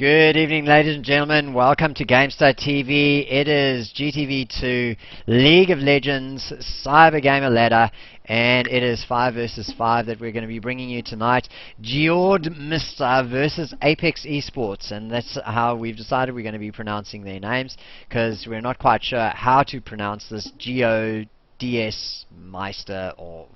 Good evening, ladies and gentlemen. Welcome to GameStar TV. It is GTV2 League of Legends Cybergamer ladder, and it is 5 versus 5 that we're going to be bringing you tonight. GeOrDsMiiStEr versus ApeXe Esports, and that's how we've decided we're going to be pronouncing their names, because we're not quite sure how to pronounce this GeOrDsMiiStEr or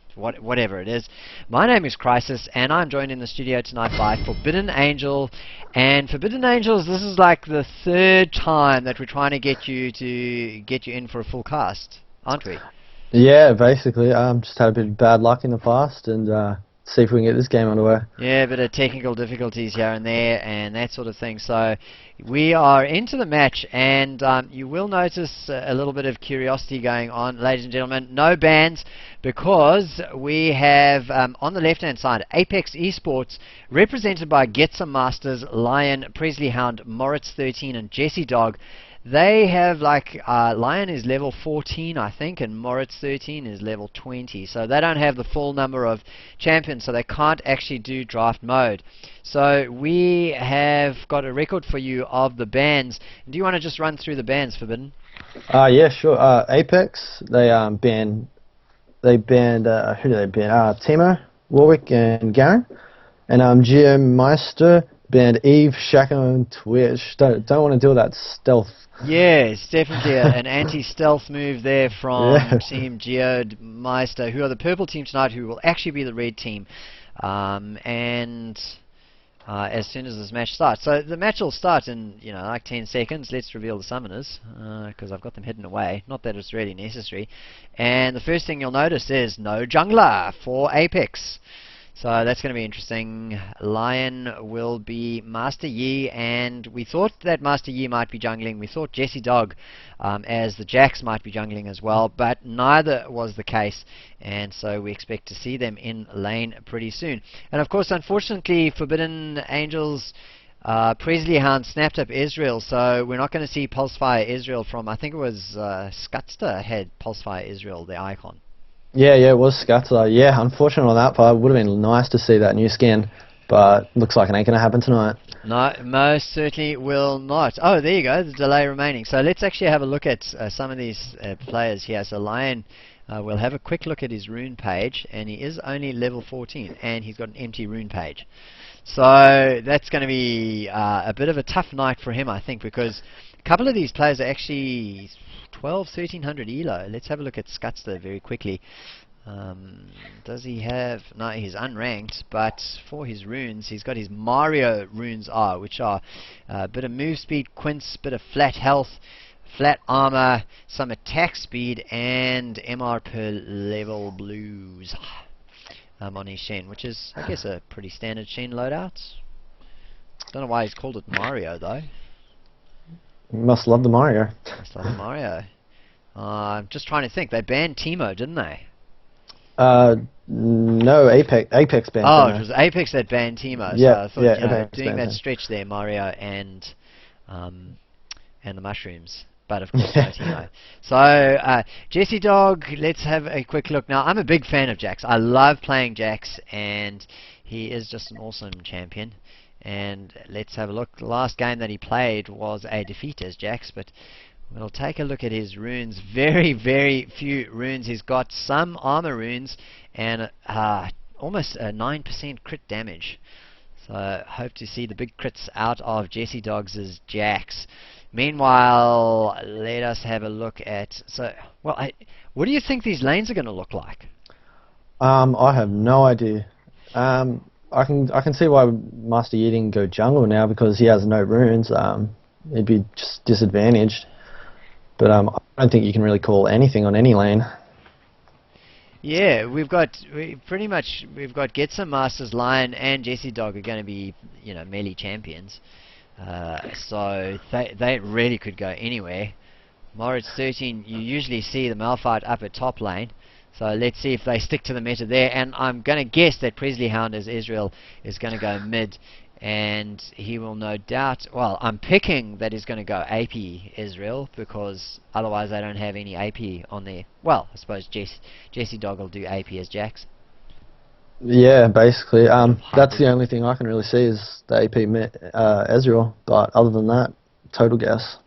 whatever it is. My name is Chrisis, and I'm joined in the studio tonight by ForbiddenAngelz. And ForbiddenAngelz, this is like the third time that we're trying to get you in for a full cast, aren't we? Yeah, basically. Just had a bit of bad luck in the past, and see if we can get this game underway. Yeah, a bit of technical difficulties here and there, and that sort of thing. So we are into the match, and you will notice a little bit of curiosity going on, ladies and gentlemen. No bans, because we have on the left-hand side ApeXe Esports, represented by GeOrDsMiiStEr, Lion, Presley Hound, Moritz13, and Jesse Dog. They have, like, Lion is level 14, I think, and Moritz13 is level 20. So they don't have the full number of champions, so they can't actually do draft mode. So we have got a record for you of the bans. Do you want to just run through the bans, Forbidden? Yeah, sure. ApeXe, they banned who did they ban? Timo, Warwick, and Garen. And GeOrDsMiiStEr banned Eve, Shaka, and Twitch. Don't want to deal with that stealth. Yeah, it's definitely an anti-stealth move there from Team GeOrDsMiiStEr, who are the purple team tonight, who will actually be the red team. As soon as this match starts. So the match will start in, like 10 seconds. Let's reveal the summoners, because I've got them hidden away. Not that it's really necessary. And the first thing you'll notice is no jungler for ApeXe. So that's going to be interesting. Lion will be Master Yi, and we thought that Master Yi might be jungling. We thought Jesse Dog as the Jax might be jungling as well, but neither was the case, and so we expect to see them in lane pretty soon. And of course, unfortunately, ForbiddenAngelz Presley Hound snapped up Israel, so we're not going to see Pulsefire Israel from, I think it was GeOrDsMiiStEr had Pulsefire Israel, the icon. Yeah, it was Scatter. Yeah, unfortunate on that part. Would have been nice to see that new skin, but looks like it ain't going to happen tonight. No, most certainly will not. Oh, there you go, the delay remaining. So let's actually have a look at some of these players here. So Lion, we'll have a quick look at his rune page, and he is only level 14, and he's got an empty rune page. So that's going to be a bit of a tough night for him, I think, because a couple of these players are actually 1300 elo. Let's have a look at GeOrDsMiiStEr very quickly. Does he have... No, he's unranked, but for his runes, he's got his Mario runes which are a bit of move speed, quints, bit of flat health, flat armor, some attack speed, and MR per level blues on his Shen, which is, I guess, a pretty standard Shen loadout. Don't know why he's called it Mario, though. Must love the Mario. Must love the Mario. I'm just trying to think. They banned Timo, didn't they? No, ApeXe banned Timo. it Was ApeXe that banned Timo. Yeah, so I thought, ApeXe doing that him. stretch there, Mario and the mushrooms. But of course, no Timo. So, Jesse Dog, let's have a quick look. Now, I'm a big fan of Jax. I love playing Jax, and he is just an awesome champion. And let's have a look. The last game that he played was a defeat as Jax, but we'll take a look at his runes. Very, very few runes. He's got some armor runes and almost a 9% crit damage. So hope to see the big crits out of Jesse Dog's Jax. Meanwhile, let us have a look at... what do you think these lanes are going to look like? I have no idea. I can see why Master Yi didn't go jungle now, because he has no runes. He'd be just disadvantaged. But I don't think you can really call anything on any lane. Yeah, we've got GeOrDsMiiStEr's Lion and Jesse Dog are going to be melee champions. So they really could go anywhere. Moritz13, you usually see the Malphite up at top lane. So let's see if they stick to the meta there. And I'm going to guess that Presley Hound as Israel is going to go mid. And he will no doubt... Well, I'm picking that he's going to go AP Israel, because otherwise they don't have any AP on there. Well, I suppose Jesse Dog will do AP as Jax. Yeah, basically. That's Hybrid. the only thing I can really see is the AP Ezreal, but other than that, total guess.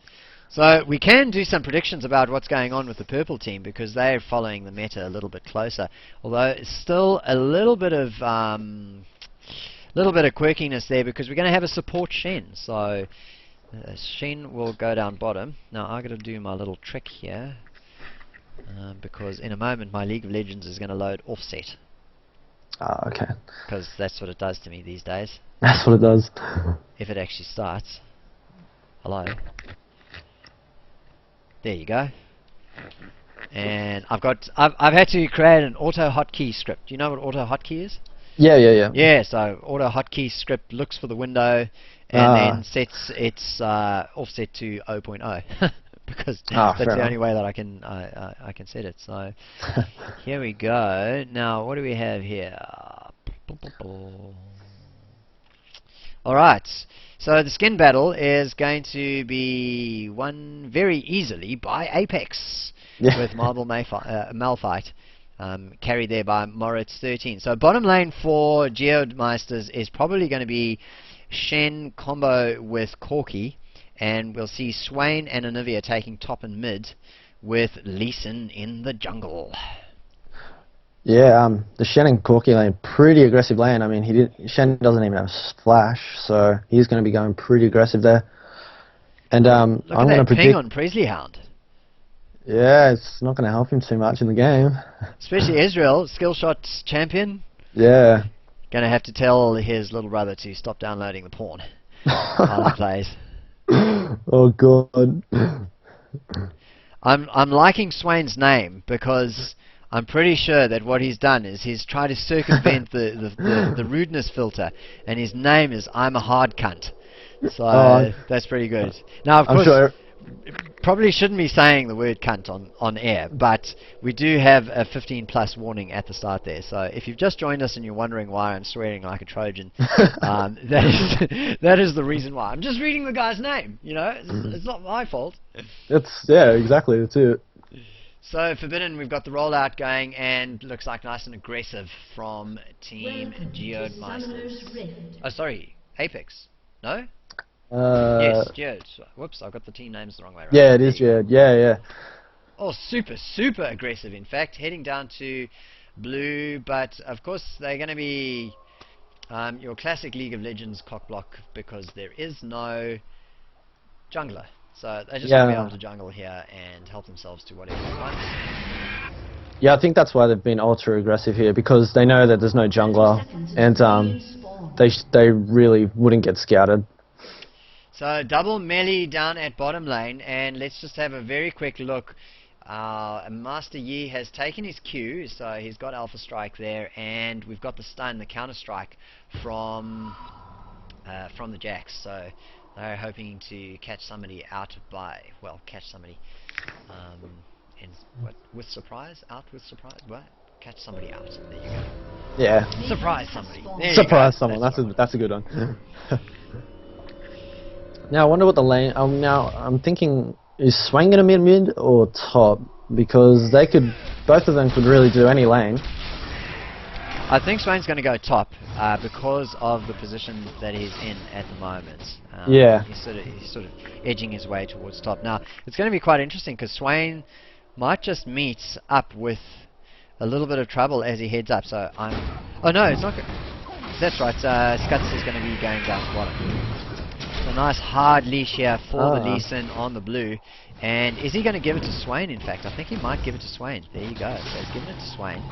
So we can do some predictions about what's going on with the purple team because they're following the meta a little bit closer. Although it's still a little bit of quirkiness there because we're going to have a support Shen. So Shen will go down bottom. Now I've got to do my little trick here because in a moment my League of Legends is going to load offset Ah, okay. because that's what it does to me these days. That's what it does. If it actually starts. Hello. There you go. And I've had to create an auto hotkey script. Do you know what auto hotkey is? Yeah, yeah, yeah. Yeah, so auto hotkey script looks for the window and then sets its offset to 0.0 because that's fair the enough. only way that I can set it. So here we go. Now what do we have here? All right. So the skin battle is going to be won very easily by ApeXe Yeah. with Marble Malphite. Carried there by Moritz 13. So bottom lane for GeoRdsMiiStEr is probably going to be Shen combo with Corki, and we'll see Swain and Anivia taking top and mid with Lee Sin in the jungle. Yeah, the Shen and Corki lane, pretty aggressive lane. I mean, Shen doesn't even have splash, so he's going to be going pretty aggressive there. And Look I'm at going to that ping predict. on Presley Hound. Yeah, it's not going to help him too much in the game. Especially Israel, skill shots champion. Yeah. Gonna have to tell his little brother to stop downloading the porn while he plays. Oh god. I'm liking Swain's name because I'm pretty sure that what he's done is he's tried to circumvent the rudeness filter, and his name is I'm a hard cunt. So that's pretty good. Now, of I'm course, sure. probably shouldn't be saying the word cunt on air, but we do have a 15 plus warning at the start there. So if you've just joined us and you're wondering why I'm swearing like a Trojan, that is the reason why. I'm just reading the guy's name. You know, it's not my fault. Yeah, exactly. That's it. So Forbidden, we've got the rollout going, and looks like nice and aggressive from Team GeoRdsMiiStEr. Oh, sorry, ApeXe. No? Yes, Geod. Whoops, I've got the team names the wrong way around. Yeah, it is Jared. Yeah, yeah. Oh, super aggressive, in fact. Heading down to blue, but of course they're going to be your classic League of Legends cockblock because there is no jungler. So they're just going to be able to jungle here and help themselves to whatever they want. Yeah, I think that's why they've been ultra aggressive here, because they know that there's no jungler, and they really wouldn't get scouted. So double melee down at bottom lane, and let's just have a very quick look. Master Yi has taken his Q, so he's got Alpha Strike there, and we've got the stun, the counter strike from the Jax. So they're hoping to catch somebody out catch somebody with surprise, out with surprise. What? Catch somebody out. There you go. Yeah. Surprise somebody. There Surprise you go. someone. That's a good one. Now I wonder what the lane. Now I'm thinking, is Swain gonna be mid or top? Because both of them could really do any lane. I think Swain's going to go top because of the position that he's in at the moment. Yeah. He's sort of edging his way towards top. Now it's going to be quite interesting because Swain might just meet up with a little bit of trouble as he heads up. So oh no, it's not. That's right. Scuts is going to be going down to bottom. A nice hard leash here for the Lee Sin on the blue. And is he going to give it to Swain? In fact, I think he might give it to Swain. There you go. So he's giving it to Swain.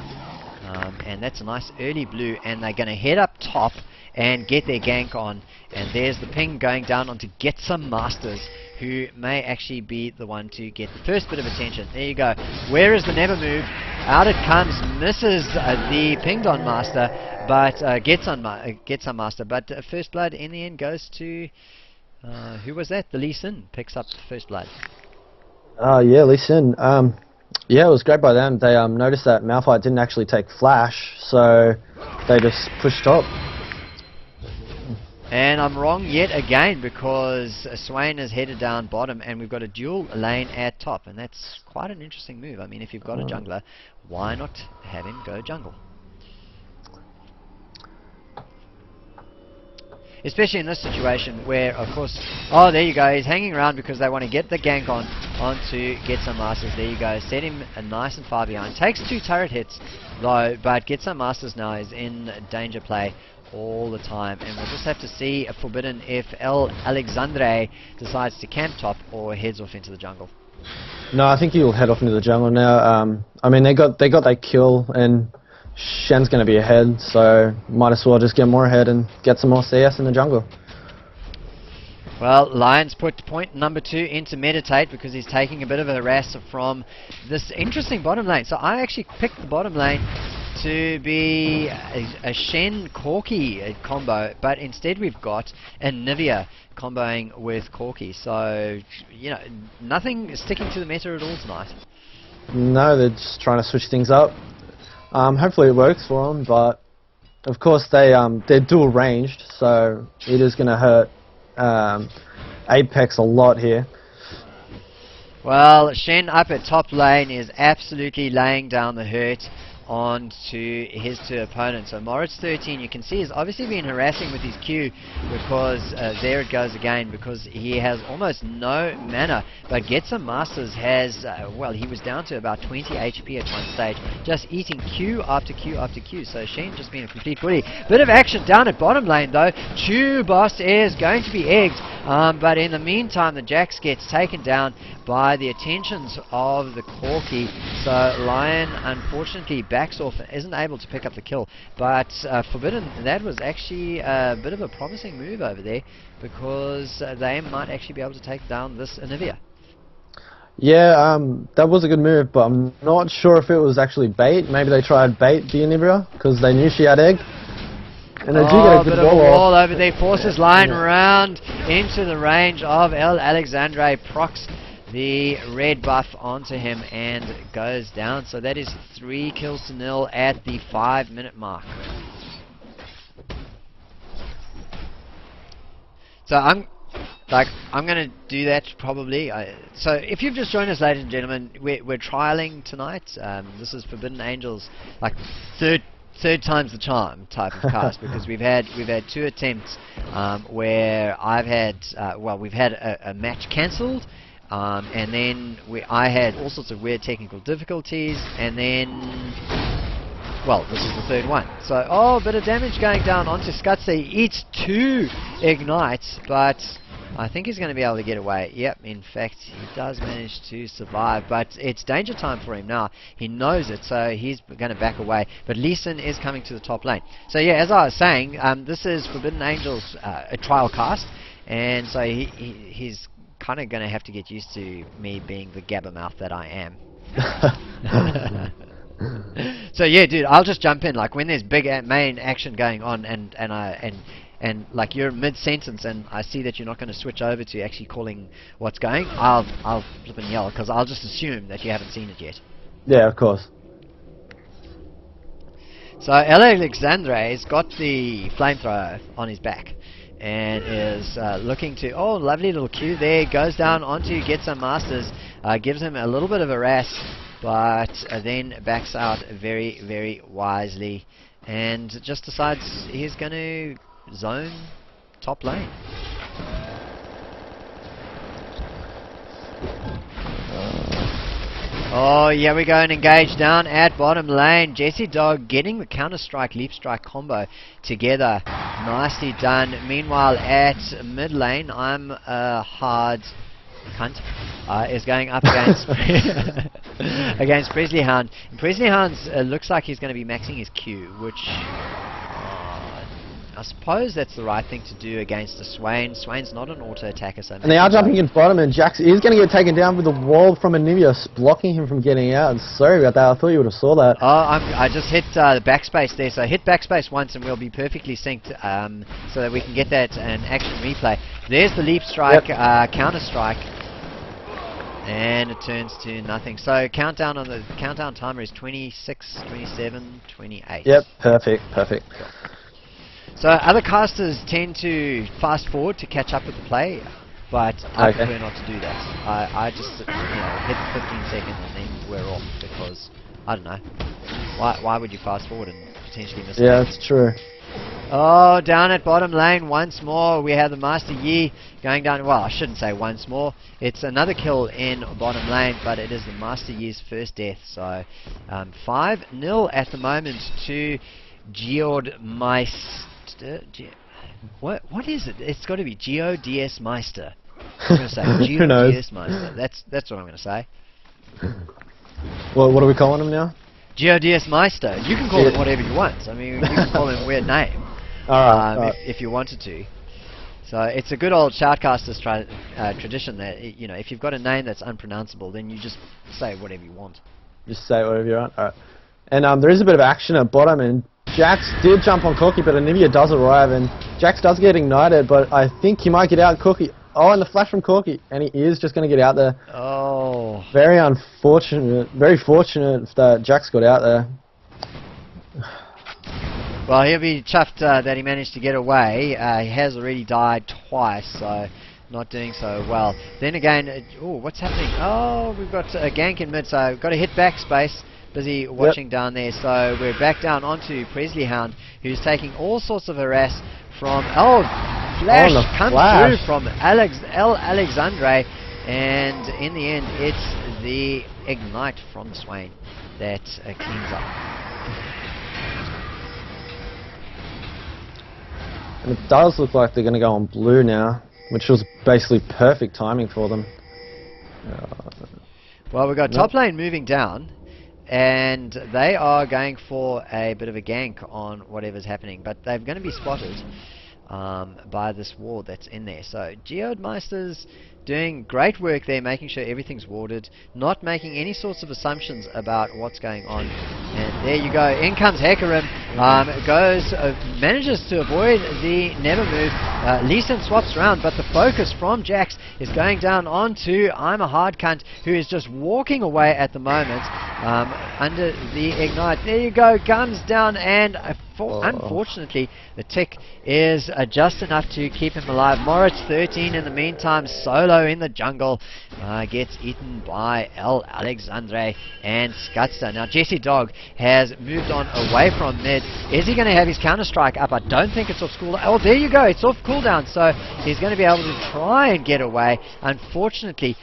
And that's a nice early blue. And they're going to head up top and get their gank on. And there's the ping going down onto GeOrDsMiiStEr, who may actually be the one to get the first bit of attention. There you go. Where is the never move? Out it comes. Misses the pinged on master. But GeOrDsMiiStEr. But first blood in the end goes to... who was that? The Lee Sin picks up first blood. Yeah, Lee Sin. Yeah, it was great by them. They noticed that Malphite didn't actually take flash, so they just pushed top. And I'm wrong yet again because Swain is headed down bottom and we've got a dual lane at top, and that's quite an interesting move. I mean, if you've got a jungler, why not have him go jungle? especially in this situation where, of course, oh, there you go, he's hanging around because they want to get the gank onto GeorDsMiiStEr. There you go, set him nice and far behind. Takes 2 turret hits though, but GeorDsMiiStEr now is in danger play all the time, and we'll just have to see Forbidden if Alexandre decides to camp top or heads off into the jungle. No, I think he'll head off into the jungle now. I mean, they got that kill, and Shen's going to be ahead, so might as well just get more ahead and get some more CS in the jungle. Well, Lions put point number 2 into Meditate because he's taking a bit of a harass from this interesting bottom lane. So I actually picked the bottom lane to be a Shen Corki combo, but instead we've got a Nivea comboing with Corki. So, you know, nothing sticking to the meta at all tonight. No, they're just trying to switch things up. Hopefully it works for them, but of course they're dual ranged, so it is going to hurt ApeXe a lot here. Well, Shen up at top lane is absolutely laying down the hurt onto his 2 opponents. So Moritz 13, you can see, is obviously been harassing with his Q because there it goes again, because he has almost no mana. But GeorDsMiiStEr has, well, he was down to about 20 HP at one stage, just eating Q after Q after Q. So Shen just being a complete bully. Bit of action down at bottom lane though. Boss is going to be egged, but in the meantime the Jax gets taken down by the attentions of the Corki. So Lion unfortunately backs off and isn't able to pick up the kill, but Forbidden, that was actually a bit of a promising move over there, because they might actually be able to take down this Anivia. Yeah, that was a good move, but I'm not sure if it was actually bait. Maybe they tried bait the Anivia because they knew she had egg. And they do get a good wall over there, forces Lion around into the range of Alexandre, procs the red buff onto him and goes down. So that is 3 kills to 0 at the 5-minute mark. So I'm gonna do that probably. So if you've just joined us, ladies and gentlemen, we're trialing tonight. This is ForbiddenAngelz, like third time's the charm type of cast, because we've had 2 attempts where I've had we've had a match cancelled. And then I had all sorts of weird technical difficulties, and then, well, this is the 3rd one. So, oh, a bit of damage going down onto Skutse. He eats 2 ignites, but I think he's going to be able to get away. Yep, in fact, he does manage to survive, but it's danger time for him now. He knows it, so he's going to back away. But Lee Sin is coming to the top lane. So, yeah, as I was saying, this is ForbiddenAngelz, a trial cast, and so he's kind of going to have to get used to me being the gabbermouth that I am. So yeah, dude, I'll just jump in like when there's big main action going on, and like you're mid-sentence and I see that you're not going to switch over to actually calling what's going, I'll flip and yell, because I'll just assume that you haven't seen it yet. Yeah, of course. So Alexandre's got the flamethrower on his back and is looking to, oh, lovely little Q there, goes down onto GeorDsMiiStEr, gives him a little bit of a ras, but then backs out very, very wisely and just decides he's going to zone top lane. Oh, yeah, we go and engage down at bottom lane. Jesse Dog getting the counter-strike, leap strike combo together. Nicely done. Meanwhile, at mid lane, I'm a hard cunt. Is going up against against Presley Hound. And Presley Hound looks like he's going to be maxing his Q, which I suppose that's the right thing to do against a Swain. Swain's not an auto attacker, so. And they are jumping in bottom, and Jax is going to get taken down with the wall from Anivia, blocking him from getting out. And sorry about that. I thought you would have saw that. Oh, I just hit the backspace there. So hit backspace once, and we'll be perfectly synced, so that we can get that an action replay. There's the leap strike, counter strike. And it turns to nothing. So countdown on the countdown timer is 26, 27, 28. Yep, perfect, perfect. So other casters tend to fast forward to catch up with the play, but I prefer not to do that. I just hit the 15 seconds and then we're off, because I don't know. Why would you fast forward and potentially miss? Yeah, that's true. Oh, down at bottom lane once more. We have the Master Yi going down. Well, I shouldn't say once more. It's another kill in bottom lane, but it is the Master Yi's first death. So 5-0 at the moment to GeOrDsMiiStEr. What is it? It's got to be GeOrDsMiiStEr. I'm going to say GeOrDsMiiStEr. That's what I'm going to say. Well, what are we calling him now? GeOrDsMiiStEr. You can call him whatever you want. I mean, you can call him a weird name. Alright. If you wanted to. So it's a good old shoutcasters tradition that, you know, if you've got a name that's unpronounceable, then you just say whatever you want. Just say whatever you want. Alright. And there is a bit of action at bottom, and Jax did jump on Corki, but Anivia does arrive, and Jax does get ignited, but I think he might get out Corki. Oh, and the flash from Corki, and he is just going to get out there. Oh. Very unfortunate, very fortunate that Jax got out there. Well, he'll be chuffed that he managed to get away. He has already died twice, so not doing so well. Then again, oh, what's happening? Oh, we've got a gank in mid, so we've got to hit backspace. Busy watching down there, so we're back down onto Presley Hound, who's taking all sorts of harass from... Oh, flash comes through from Alexandre, and in the end, it's the Ignite from Swain that cleans up. And it does look like they're going to go on blue now, which was basically perfect timing for them. Well, we've got top lane moving down, and they are going for a bit of a gank on whatever's happening, but they're going to be spotted by this ward that's in there. So GeOrDsMiiStEr's doing great work there, making sure everything's warded, not making any sorts of assumptions about what's going on. And there you go, in comes Hecarim, manages to avoid the never move. Lee Sin swaps around, but the focus from Jax is going down onto I'm a Hard Cunt, who is just walking away at the moment under the Ignite. There you go, guns down, and unfortunately the tick is just enough to keep him alive. Moritz 13 in the meantime, solo in the jungle, gets eaten by Alexandre and Scutster. Now Jesse Dog has moved on away from mid. Is he going to have his counter strike up? I don't think it's off cooldown. Oh, there you go, it's off cooldown, so he's going to be able to try and get away. Unfortunately,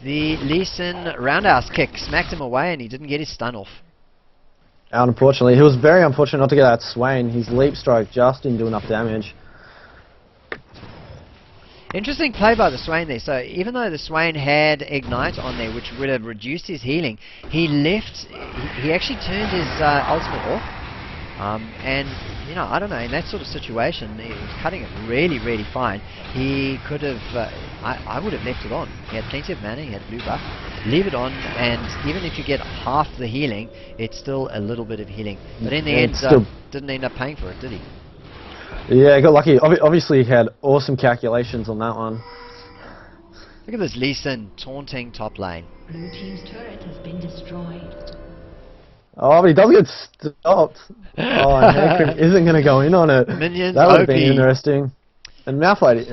the Lee Sin roundhouse kick smacked him away, and he didn't get his stun off. Unfortunately, he was very unfortunate not to get that Swain. His leap strike just didn't do enough damage. Interesting play by the Swain there. So even though the Swain had Ignite on there, which would have reduced his healing, he actually turned his ultimate off. And, you know, I don't know, in that sort of situation, he was cutting it really, really fine. He could have, I would have left it on. He had plenty of mana, he had blue buff. Leave it on, and even if you get half the healing, it's still a little bit of healing. But in the end, didn't end up paying for it, did he? Yeah, he got lucky. Obviously, he had awesome calculations on that one. Look at this Lee Sin taunting top lane. Blue team's turret has been destroyed. Oh, but he does get stopped. Oh, Hecarim isn't going to go in on it. Minions that would have OP. been interesting. And Malphite,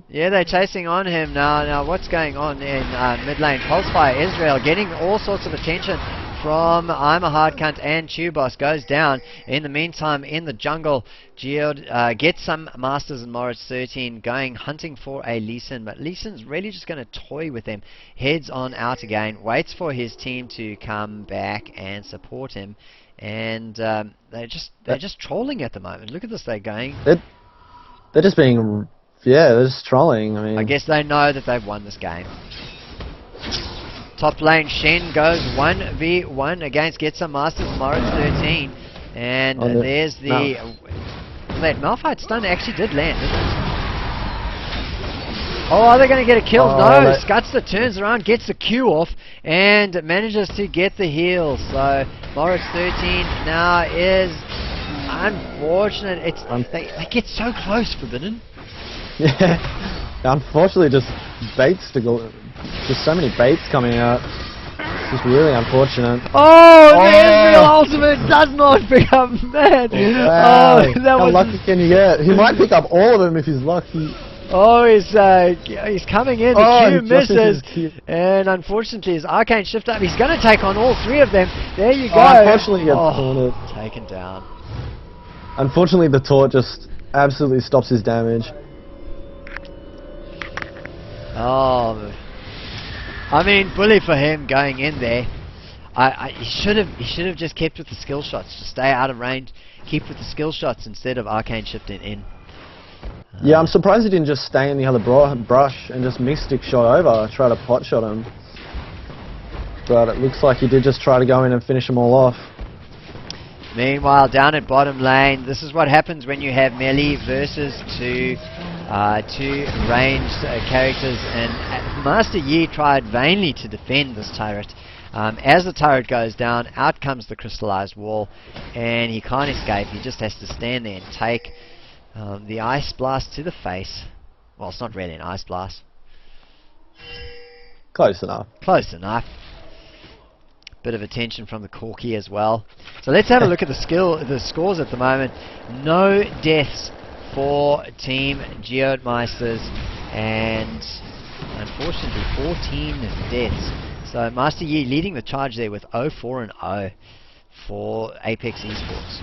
yeah, they're chasing on him now. Now, what's going on in mid lane? Pulsefire Israel getting all sorts of attention from I'm a Hard Cunt, and Tubos goes down. In the meantime, in the jungle, GeoD gets some Masters and Moritz 13 going hunting for a Lee Sin, but Lee Sin's really just going to toy with them. Heads on out again, waits for his team to come back and support him, and they're just trolling at the moment. Look at this, they're going. They're just being, yeah, they're just trolling. I mean, I guess they know that they've won this game. Top lane, Shen goes 1v1 against Get Some Masters, Moritz 13. And there's the... That Malphite stun actually did land, didn't it? Oh, are they going to get a kill? No, Scutster turns around, gets the Q off, and manages to get the heal. So, Moritz 13 now is unfortunate. They get so close, Forbidden. Yeah, unfortunately just baits to go... Just so many baits coming out. It's just really unfortunate. Oh, the Israel ultimate does not pick up that. Wow. Oh, How lucky can you get? He might pick up all of them if he's lucky. Oh, he's coming in. The Q misses, and unfortunately his arcane shift up. He's going to take on all three of them. There you go. Unfortunately, he gets taken down. Unfortunately, the taunt just absolutely stops his damage. Oh, I mean, bully for him going in there. He should have just kept with the skill shots. Just stay out of range, keep with the skill shots instead of arcane shifting in. Yeah, I'm surprised he didn't just stay in the other brush and just Mystic shot over, try to pot shot him. But it looks like he did just try to go in and finish them all off. Meanwhile, down at bottom lane, this is what happens when you have melee versus two ranged characters, and Master Yi tried vainly to defend this turret. As the turret goes down, out comes the crystallized wall, and he can't escape. He just has to stand there and take the ice blast to the face. Well, it's not really an ice blast. Close enough. Close enough. Bit of attention from the Corki as well. So let's have a look at the scores at the moment. No deaths for Team GeoRDsMiiStEr, and unfortunately 14 deaths. So Master Yi leading the charge there with 0-4-0 for ApeXe Esports.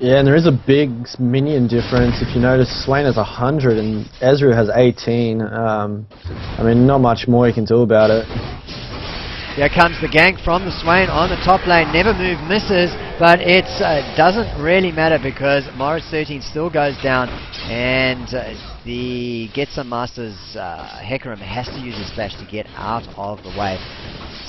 Yeah, and there is a big minion difference. If you notice, Swain has 100 and Ezreal has 18. I mean, not much more you can do about it. Here comes the gank from the Swain on the top lane. Never move misses, but it doesn't really matter because Moritz13 still goes down, and the Get Some Masters Hecarim has to use his flash to get out of the way.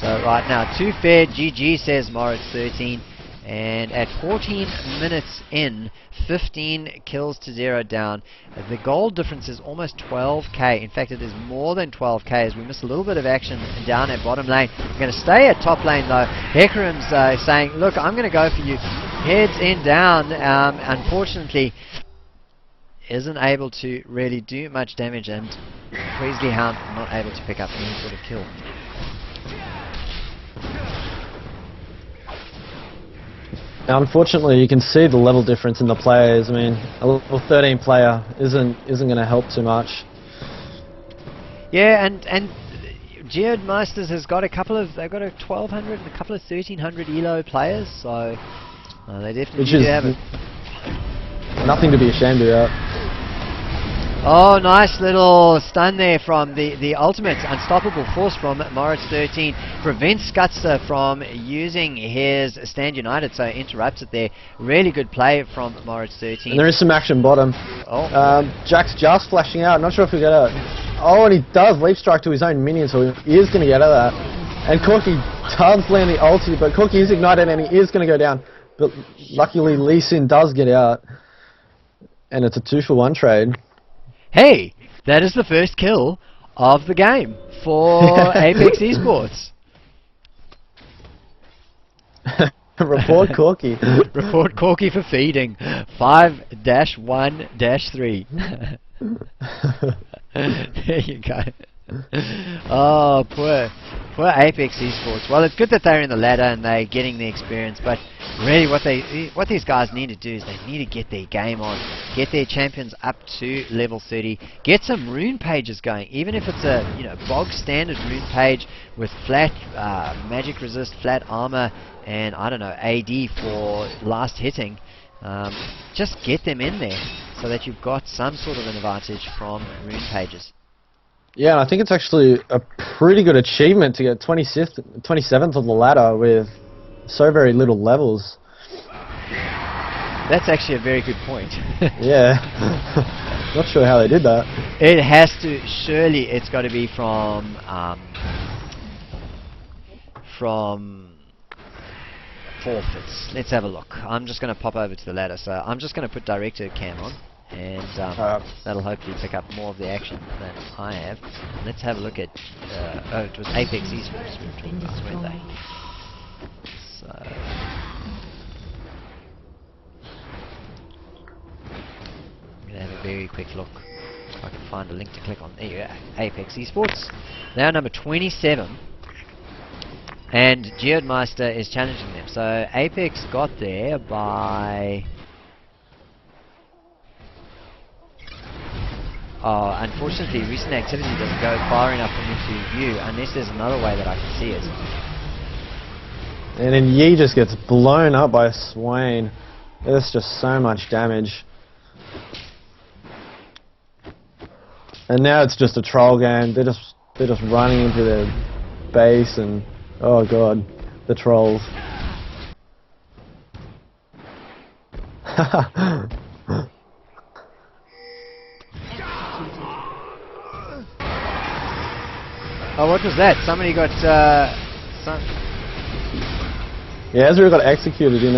So right now, too fair, GG says Moritz13. And at 14 minutes in, 15 kills to 0 down. The goal difference is almost 12k. In fact, it is more than 12k as we miss a little bit of action down at bottom lane. We're going to stay at top lane though. Hecarim's saying, look, I'm going to go for you. Heads in down. Unfortunately, isn't able to really do much damage, and Weasley Hound not able to pick up any sort of kill. Now, unfortunately, you can see the level difference in the players. I mean, a level 13 player isn't going to help too much. Yeah, and GeoRDsMiiStEr has got they've got a 1200 and a couple of 1300 elo players, so they definitely do have it. Nothing to be ashamed about. Oh, nice little stun there from the ultimate unstoppable force from Moritz13. Prevents Skutster from using his Stand United, so interrupts it there. Really good play from Moritz13. And there is some action bottom. Oh. Jack's just flashing out. Not sure if he'll get out. Oh, and he does leap strike to his own minion, so he is going to get out of that. And Corki does land the ulti, but Corki is ignited and he is going to go down. But luckily Lee Sin does get out. And it's a 2-for-1 trade. Hey, that is the first kill of the game for ApeXe Esports. Report Corki. Report Corki for feeding. 5-1-3. There you go. Oh, poor ApeXe Esports. Well, it's good that they're in the ladder and they're getting the experience, but really what these guys need to do is they need to get their game on, get their champions up to level 30, get some rune pages going, even if it's a bog standard rune page with flat magic resist, flat armor, and I don't know, AD for last hitting. Just get them in there so that you've got some sort of an advantage from rune pages. Yeah, and I think it's actually a pretty good achievement to get 27th on the ladder with so very little levels. That's actually a very good point. Yeah. Not sure how they did that. It has to, surely it's got to be from forfeits. Let's have a look. I'm just going to pop over to the ladder, so I'm just going to put director cam on, and that'll hopefully pick up more of the action than I have. Let's have a look at oh, it was ApeXe Esports we were talking about, weren't they? So I'm going to have a very quick look if I can find a link to click on. There you go, ApeXe Esports. They are number 27, and GeoRDsMiiStEr is challenging them. So Apex got there by... Oh, unfortunately, recent activity doesn't go far enough for me to view unless there's another way that I can see it. And then Yi just gets blown up by Swain. There's just so much damage. And now it's just a troll game. They're just running into their base and oh god, the trolls. Oh, what was that? Somebody got Yeah, Ezreal got executed in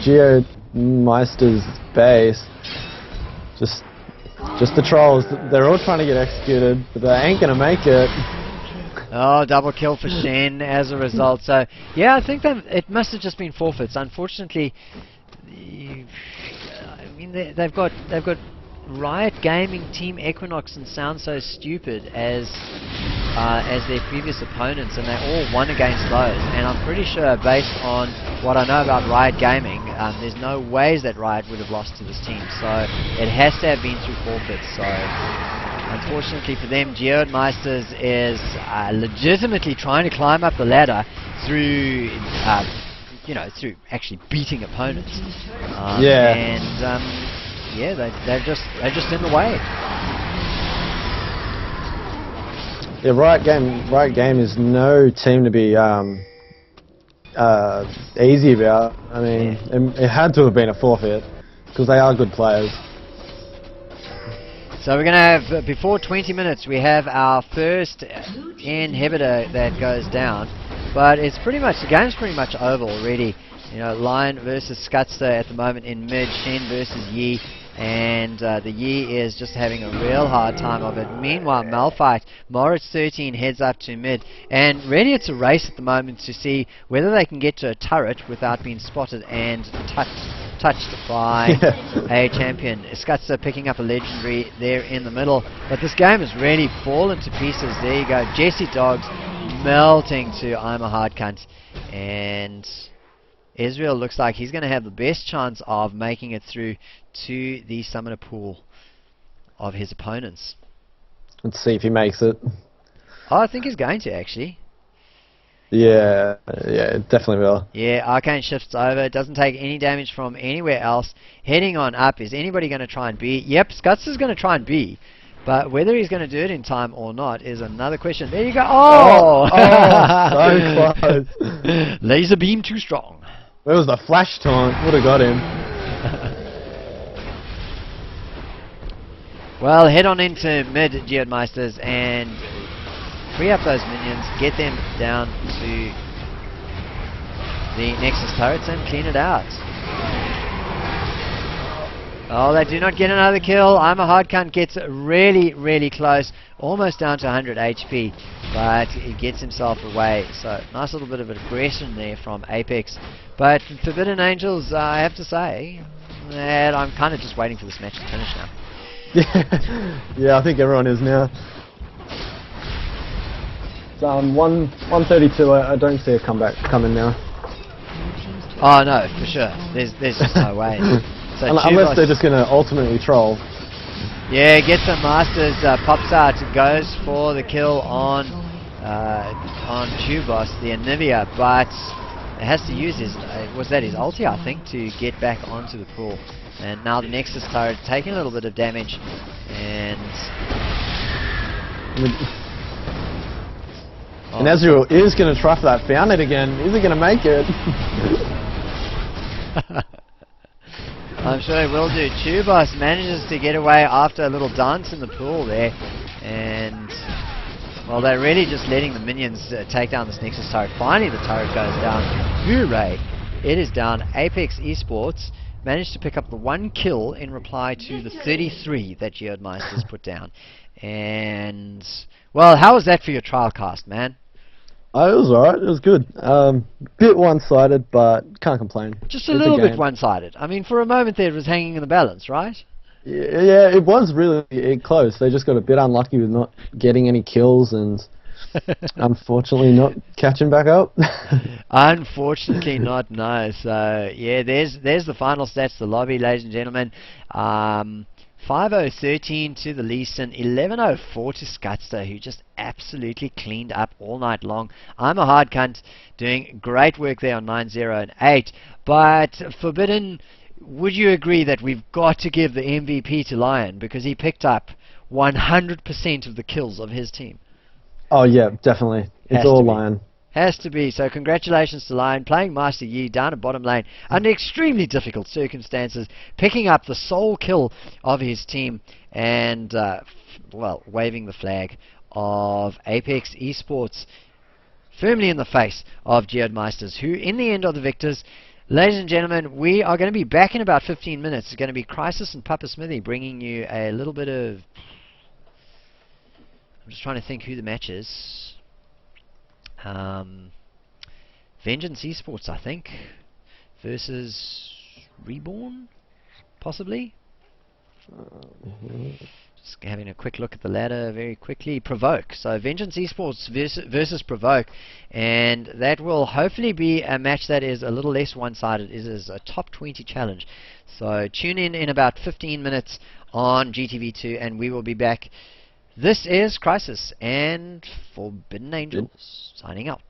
GeoRdsMiiStEr's base. Just the trolls. They're all trying to get executed, but they ain't gonna make it. Oh, double kill for Shen as a result. So yeah, I think that it must have just been forfeits. Unfortunately, I mean they've got Riot Gaming, Team Equinox, and Sound So Stupid as their previous opponents, and they all won against those. And I'm pretty sure, based on what I know about Riot Gaming, there's no ways that Riot would have lost to this team. So it has to have been through forfeits. So unfortunately for them, GeoRdsMiiStEr is legitimately trying to climb up the ladder through, through actually beating opponents. Yeah. And yeah, they're just in the way. Yeah, Riot Game is no team to be easy about. I mean, it had to have been a forfeit because they are good players. So we're going to have, before 20 minutes, we have our first inhibitor that goes down. But it's pretty much, the game's pretty much over already. You know, Lion versus GeOrDsMiiStEr at the moment in mid, Shen versus Yi. And the Yi is just having a real hard time of it. Meanwhile, Malphite, Moritz 13 heads up to mid. And really it's a race at the moment to see whether they can get to a turret without being spotted and touched by a champion. GeOrDsMiiStEr picking up a legendary there in the middle. But this game has really fallen to pieces. There you go. Jesse Dogs melting to I'm a hard cunt. And Ezreal looks like he's going to have the best chance of making it through to the summoner pool of his opponents. Let's see if he makes it. Oh, I think he's going to, actually. Yeah, it definitely will. Yeah, Arcane shifts over. Doesn't take any damage from anywhere else. Heading on up. Is anybody going to try and B? Yep, GeOrDsMiiStEr's going to try and B. But whether he's going to do it in time or not is another question. There you go. Oh! So close. Laser beam too strong. Where was the flash taunt? Would have got him. Well, head on into mid, GeoRdsMiiStEr's, and free up those minions, get them down to the Nexus turrets and clean it out. Oh, they do not get another kill. I'm a hard cunt gets really, really close, almost down to 100 HP, but he gets himself away. So nice little bit of aggression there from ApeXe. But ForbiddenAngelz, I have to say, that I'm kind of just waiting for this match to finish now. Yeah, I think everyone is now. It's 132. I don't see a comeback coming now. Oh no, for sure. There's just no way. So unless they're just going to ultimately troll. Yeah, gets the Masters, pops out, goes for the kill on GeoRdsMiiStEr, the Anivia, but it has to use his, was that his ulti, I think, to get back onto the pool. And now the Nexus turret taking a little bit of damage, and and Ezreal is going to try for that fountain again. Is he going to make it? I'm sure he will do. GeoRdsMiiStEr manages to get away after a little dance in the pool there, and well, they're really just letting the minions take down this Nexus turret. Finally the turret goes down. Hooray! It is down. ApeXe Esports managed to pick up the 1 kill in reply to the 33 that GeoRdsMiiStEr's put down. And well, how was that for your trial cast, man? Oh, it was alright, it was good. Bit one-sided, but can't complain. Just a little bit one-sided. I mean, for a moment there it was hanging in the balance, right? Yeah, it was really close. They just got a bit unlucky with not getting any kills and unfortunately not catching back up. Unfortunately not, no. So, yeah, there's the final stats, the lobby, ladies and gentlemen. 5013 to the Lee Sin, 1104 to ScottStar, who just absolutely cleaned up all night long. I'm a hard cunt, doing great work there on 9, 0, and 8. But Forbidden, would you agree that we've got to give the MVP to Lion, because he picked up 100% of the kills of his team? Oh yeah, definitely. It's all Lion. Has to be. So congratulations to Lion, playing Master Yi down at bottom lane under extremely difficult circumstances, picking up the sole kill of his team, and well, waving the flag of ApeXe Esports firmly in the face of GeOrDsMiiStEr, who in the end are the victors. Ladies and gentlemen, we are going to be back in about 15 minutes. It's going to be Chrisis and Papa Smithy bringing you a little bit of... I'm just trying to think who the match is. Vengeance Esports, I think, versus Reborn, possibly. Just having a quick look at the ladder very quickly. Provoke. So Vengeance Esports versus Provoke, and that will hopefully be a match that is a little less one-sided. It is a top 20 challenge. So tune in about 15 minutes on GTV2, and we will be back. This is Chrisis and ForbiddenAngelz signing out.